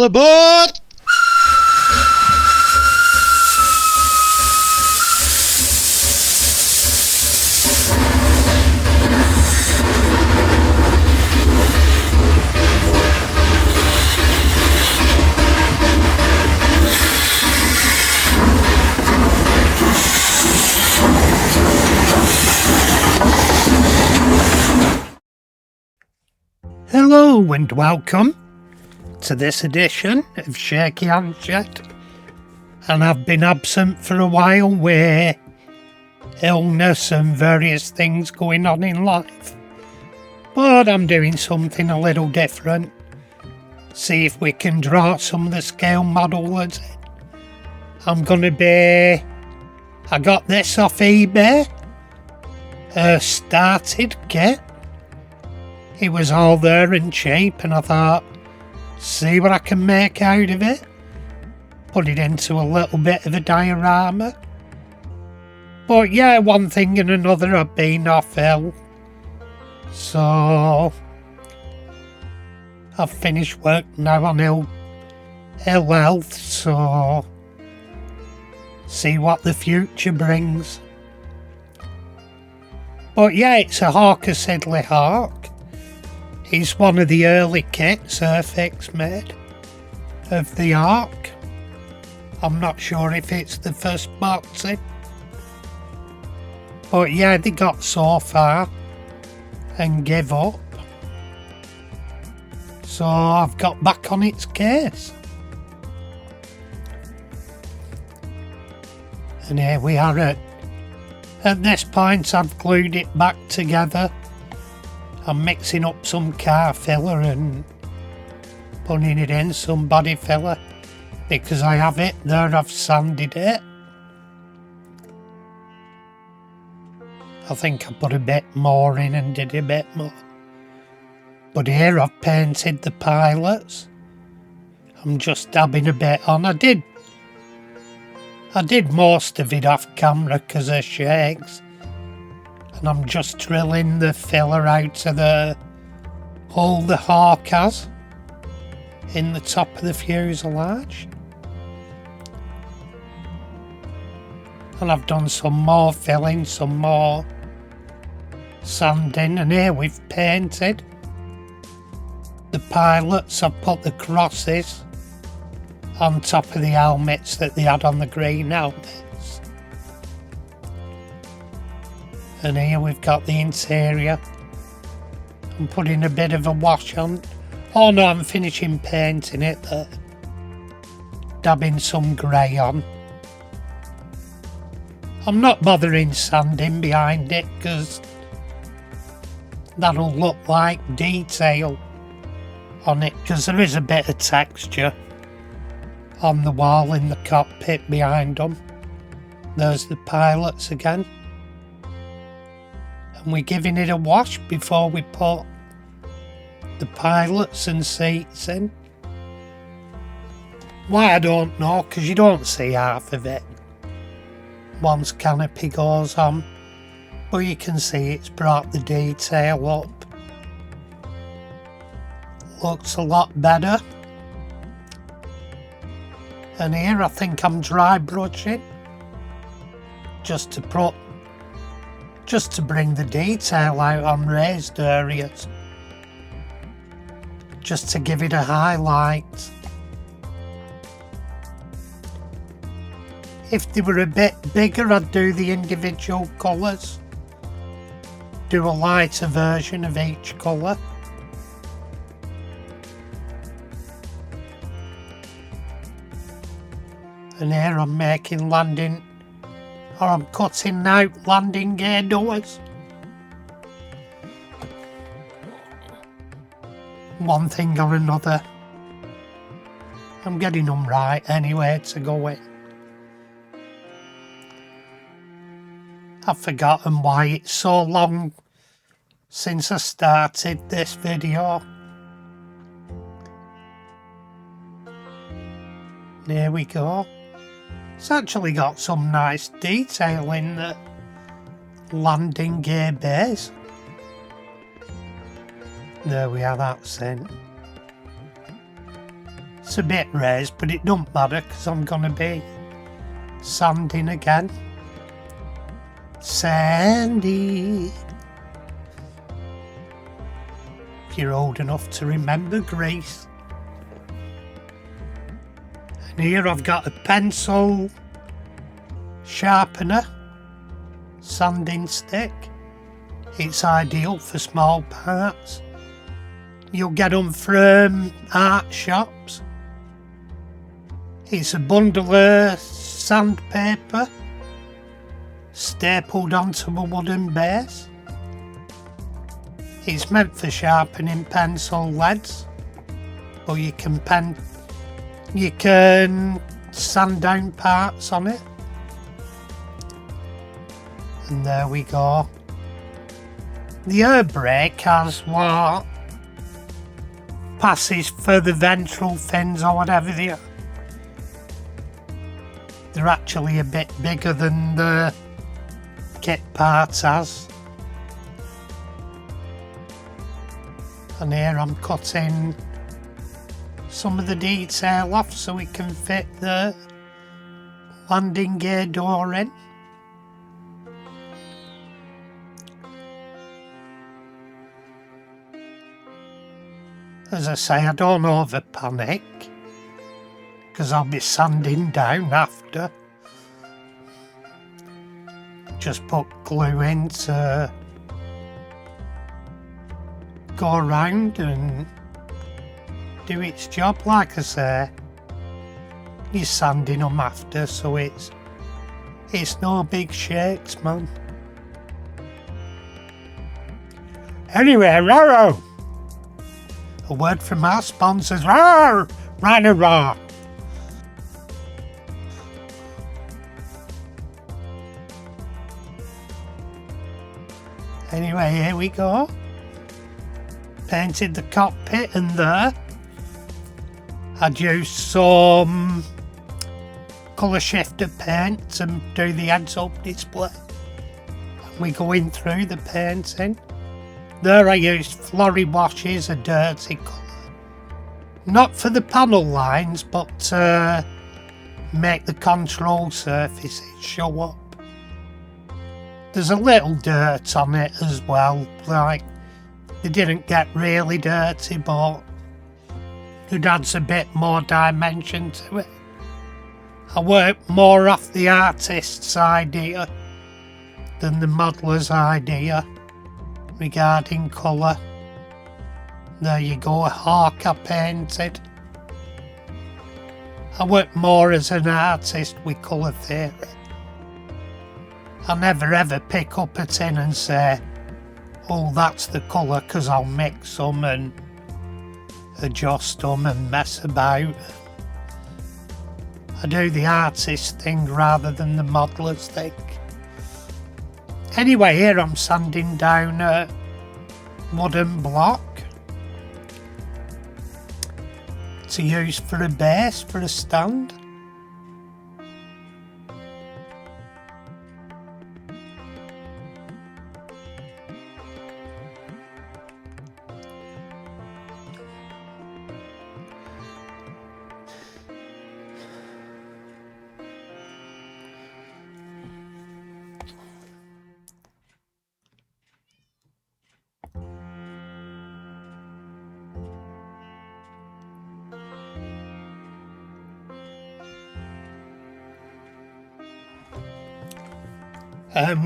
all aboard! Hello and welcome to this edition of Shaky Handshake. And I've been absent for a while with illness and various things going on in life. But I'm doing something a little different. See if we can draw some of the scale models in. I got this off eBay. Started kit. It was all there and cheap, and I thought, see what I can make out of it. Put it into a little bit of a diorama. But yeah, one thing and another, I've been off ill. So I've finished work now on ill health, so see what the future brings. But yeah, it's a Hawker Siddeley Hawk. It's one of the early kits Airfix made of the Ark. I'm not sure if it's the first boxing. But yeah, they got so far and give up. So I've got back on its case. And here we are at this point. I've glued it back together. I'm mixing up some car filler and putting it in some body filler because I have it there. I've sanded it. I think I put a bit more in and did a bit more. But here I've painted the pilots. I'm just dabbing a bit on. I did most of it off camera because of shakes. And I'm just drilling the filler out of the hole the Hawk has in the top of the fuselage. And I've done some more filling, some more sanding, and here we've painted the pilots. I've put the crosses on top of the helmets that they had on the green helmets. And here we've got the interior. I'm putting a bit of a wash on. Oh no, I'm finishing painting it there. Dabbing some grey on. I'm not bothering sanding behind it because that'll look like detail on it, because there is a bit of texture on the wall in the cockpit behind them. There's the pilots again. And we're giving it a wash before we put the pilots and seats in. Why, I don't know, because you don't see half of it once canopy goes on, but you can see it's brought the detail up. Looks a lot better. And here I think I'm dry brushing just to bring the detail out on raised areas, just to give it a highlight. If they were a bit bigger, I'd do the individual colours, do a lighter version of each colour. And here I'm making I'm cutting out landing gear doors. One thing or another. I'm getting them right anyway to go in. I've forgotten why it's so long since I started this video. There we go. It's actually got some nice detail in the landing gear base. There we are, that's in. It's a bit raised, but it don't matter because I'm gonna be sanding again. Sandy. If you're old enough to remember Grease. And here I've got a pencil sharpener, sanding stick. It's ideal for small parts. You'll get them from art shops. It's a bundle of sandpaper stapled onto a wooden base. It's meant for sharpening pencil leads, but you can sand down parts on it. And there we go. The air brake has what passes for the ventral fins or whatever they are. They're actually a bit bigger than the kit parts has. And here I'm cutting some of the detail off so we can fit the landing gear door in. As I say, I don't over panic because I'll be sanding down after. Just put glue in to go around and do its job. Like I say, you're sanding them after, so it's no big shakes, man. Anyway, Roro, a word from our sponsors. Roar, Rhino Roar. Anyway, here we go. Painted the cockpit and there. I'd use some colour shifter paint to do the heads-up display. And we go in through the painting. There I used flurry washes, a dirty colour. Not for the panel lines, but to make the control surfaces show up. There's a little dirt on it as well, like they didn't get really dirty, but it adds a bit more dimension to it. I worked more off the artist's idea than the modeller's idea regarding colour. There you go, a hawk I painted. I work more as an artist with colour theory. I never ever pick up a tin and say, oh, that's the colour, because I'll mix them and adjust them and mess about. I do the artist thing rather than the modeller's thing. Anyway, here I'm sanding down a wooden block to use for a base, for a stand.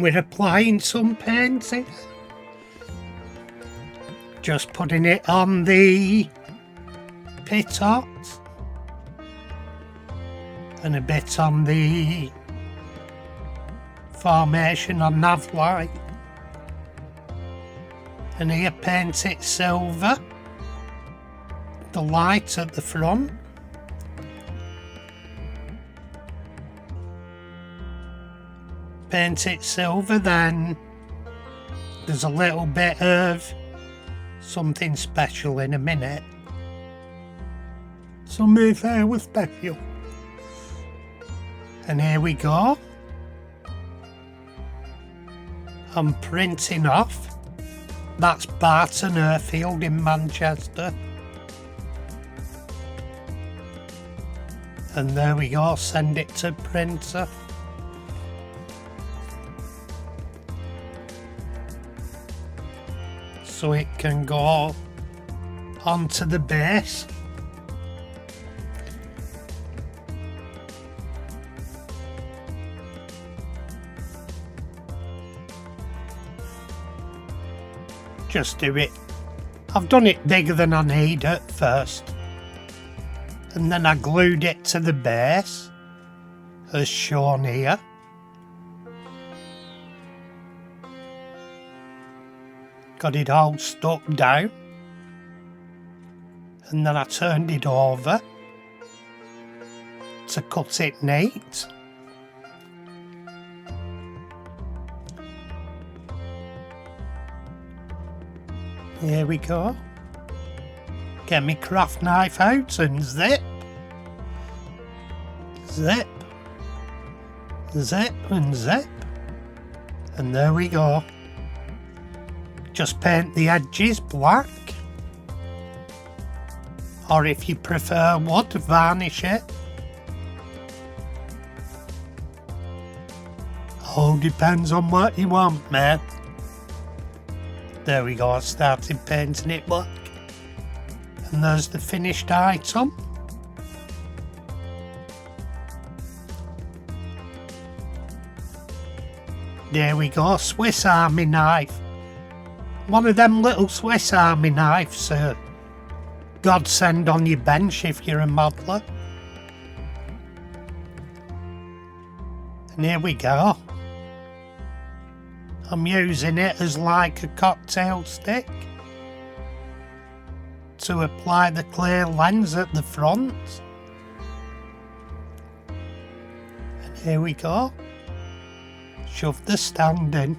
We're applying some painting. Just putting it on the pitot and a bit on the formation on nav light. And here paint it silver, the light at the front. Paint it silver, then there's a little bit of something special in a minute. Something there was special. And here we go. I'm printing off. That's Barton Airfield in Manchester. And there we go, send it to printer. So it can go onto the base. Just do it. I've done it bigger than I need at first. And then I glued it to the base, as shown here. Got it all stuck down. And then I turned it over to cut it neat. Here we go. Get my craft knife out and zip. Zip. Zip and zip. And there we go. Just paint the edges black. Or if you prefer wood, varnish it. All depends on what you want, mate. There we go, I started painting it black. And there's the finished item. There we go, Swiss Army knife. One of them little Swiss Army knives, godsend on your bench if you're a modeler. And here we go. I'm using it as like a cocktail stick to apply the clear lens at the front. And here we go. Shove the stand in.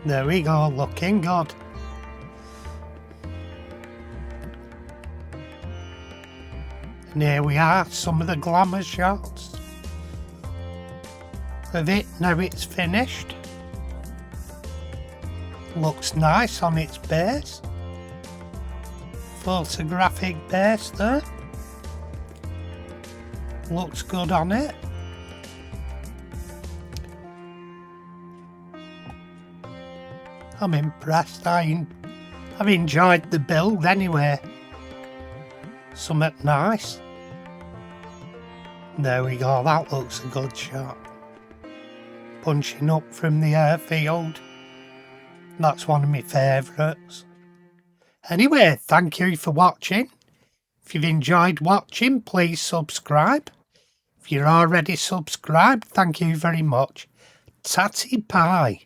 There we go, looking good. And here we are, some of the glamour shots of it now it's finished. Looks nice on its base. Photographic base there. Looks good on it. I'm impressed. I've enjoyed the build anyway. Something nice. There we go, that looks a good shot. Punching up from the airfield. That's one of my favourites. Anyway, thank you for watching. If you've enjoyed watching, please subscribe. If you're already subscribed, thank you very much. Tatty pie.